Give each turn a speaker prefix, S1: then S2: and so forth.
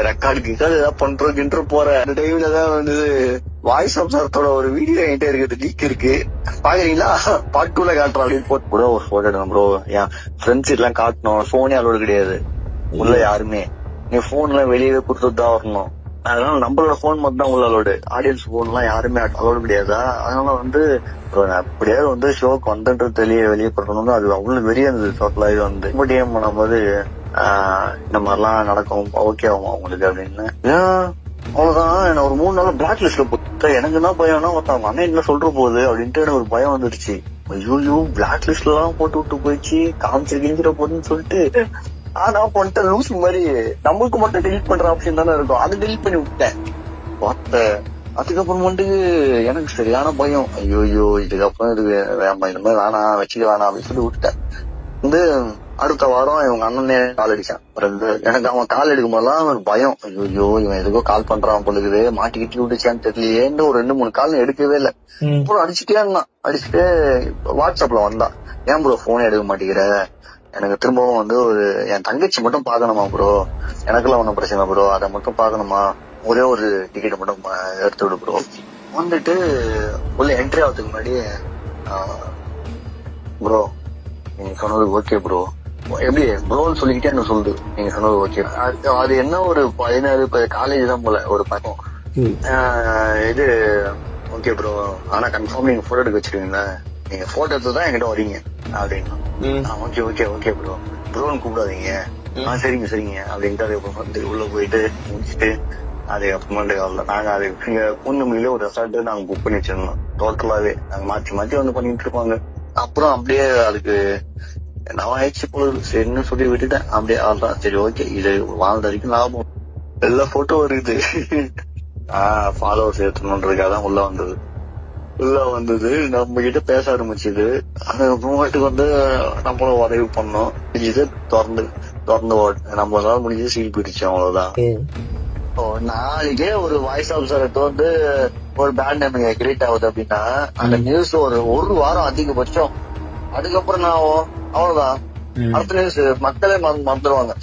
S1: ரெக்கார்டுக்கு ஏதாவது பண்றோம் இன்ட்ரோ போற அந்த டைம்ல தான் வந்து வாய்ஸ் அப்சரத்தோட ஒரு வீடியோ என்கிட்ட இருக்குது, லீக் இருக்கு, பாக்குறீங்களா? பார்ட் 2ல காட்டுறோம் அப்படின்னு போட்டு கூட ஒரு போட்டோ எடுக்கணும் ப்ரோ. என் ஃப்ரெண்ட்ஸ் எல்லாம் காட்டணும். போனே அலோடு கிடையாது உள்ள யாருமே. நீ போன் எல்லாம் வெளியவே கொடுத்துட்டு தான் வரணும். அதனால நம்மளோட போன் மட்டும் தான் உள்ள அலோடு. ஆடியன்ஸ் போன் எல்லாம் யாருமே அலோடு கிடையாதா? அதனால வந்து அப்படியாவது வந்து ஷோக்கு வந்துன்றது வெளியே பண்ணணும். அது அவ்வளவு வெறியா இருந்தது. டோட்டலா இது வந்து டிஎம் பண்ணும்போது இந்த மாதிரிலாம் நடக்கும், ஓகே ஆகும் அவங்களுக்கு அப்படின்னு. அவ்வளவுதான். என்ன ஒரு 3 நாள் பிளாக் லிஸ்ட்ல போட்டு எனக்கு என்ன பயம்னா ஒருத்தவங்க அண்ணன் என்ன சொல்ற போகுது அப்படின்ட்டு எனக்கு ஒரு பயம் வந்துடுச்சு. ஐயோ பிளாக் லிஸ்ட்ல எல்லாம் போட்டு விட்டு போயிடுச்சு, காமிச்சிருக்கிற போதுன்னு சொல்லிட்டு நான் பண்ணிட்டு லூஸ் மாதிரி நம்மளுக்கு மட்டும் டெலிட் பண்ற ஆப்ஷன் தானே இருக்கும், அதை டெலிட் பண்ணி விட்டேன். அதுக்கப்புறம் எனக்கு சரியான பயம். ஐயோ இதுக்கப்புறம் இது வேண்டாம், இந்த மாதிரி வேணாம் வச்சுக்க வேணாம் அப்படின்னு சொல்லி விட்டுட்டேன். வந்து அடுத்த வாரம் இவங்க அண்ணனே கால் அடிச்சான். எனக்கு அவன் கால் எடுக்கும் போதெல்லாம் ஒரு பயம். ஐயோ இவன் எதுக்கோ கால் பண்றான் பொழுது, மாட்டிக்கிட்டு விட்டுச்சான்னு தெரியலையேன்னு ஒரு 2-3 கால் எடுக்கவே இல்லை. அப்புறம் அடிச்சுட்டே இருந்தான். அடிச்சுட்டு வாட்ஸ்அப்ல வந்தான், ஏன் ப்ரோ போனே எடுக்க மாட்டேங்கிற, எனக்கு திரும்பவும் வந்து ஒரு என் தங்கச்சி மட்டும் பாக்கணுமா ப்ரோ, எனக்குலாம் ஒன்னும் பிரச்சனை ப்ரோ, அதை மட்டும் பாக்கணுமா, ஒரே ஒரு டிக்கெட் மட்டும் எடுத்து விடு ப்ரோ. வந்துட்டு உள்ள என்ட்ரி ஆகிறதுக்கு முன்னாடி ப்ரோ நீங்க சொன்னது ஓகே ப்ரோ, எப்படி ப்ரோன்னு சொல்லிக்கிட்டே என்ன சொல்லுது, நீங்க சொன்னது ஓகே. அது என்ன ஒரு 16 காலேஜ் தான் போல ஒரு பக்கம். இது ஓகே ப்ரோ, ஆனா கன்ஃபார்ம் நீங்க போட்டோ எடுக்க வச்சிருக்கீங்களா, நீங்க போட்டோ எடுத்து தான் என்கிட்ட வரீங்க அப்படின்னா. ஓகே ஓகே ஓகே ப்ரோ, ப்ரோன்னு கூப்பிடாதீங்க, சரிங்க அப்படின்ட்டு அதுக்கப்புறம் வந்து உள்ள போயிட்டு முடிச்சுட்டு அதுக்கப்புறமா நாங்க அது பூந்தமல்லியில ஒரு ரெசார்ட் நாங்க புக் பண்ணி வச்சிருந்தோம். டோட்டலாவே நாங்க மாத்தி வந்து பண்ணிட்டு இருப்பாங்க. அப்புறம் அப்படியே அதுக்கு நான் ஆயிடுச்சு பொழுது சரின்னு சொல்லி விட்டுட்டேன். அப்படியே அதான் சரி ஓகே இது வாழ்ந்த வரைக்கும் லாபம். எல்லா போட்டோ வருது. ஃபாலோவர்ஸ் ஏற்றணுன்றதுக்காக உள்ள வந்தது நம்ம கிட்ட பேச ஆரம்பிச்சுது. அதுக்கப்புறமேட்டுக்கு வந்து நம்மளும் உதவி பண்ணோம். இது திறந்து நம்மளால முடிஞ்சது சீல் பிடிச்சு, அவ்வளவுதான். நாளைக்கே ஒரு வாய்ஸ் ஆஃபீஸருக்கு வந்து ஒரு பேண்ட் நேம் கிரியேட் ஆகுது அப்படின்னா அந்த நியூஸ் ஒரு வாரம் அதிகபட்சம். அதுக்கப்புறம் நான் அவ்வளவுதான், அடுத்த நியூஸ் மக்களே மறந்துடுவாங்க.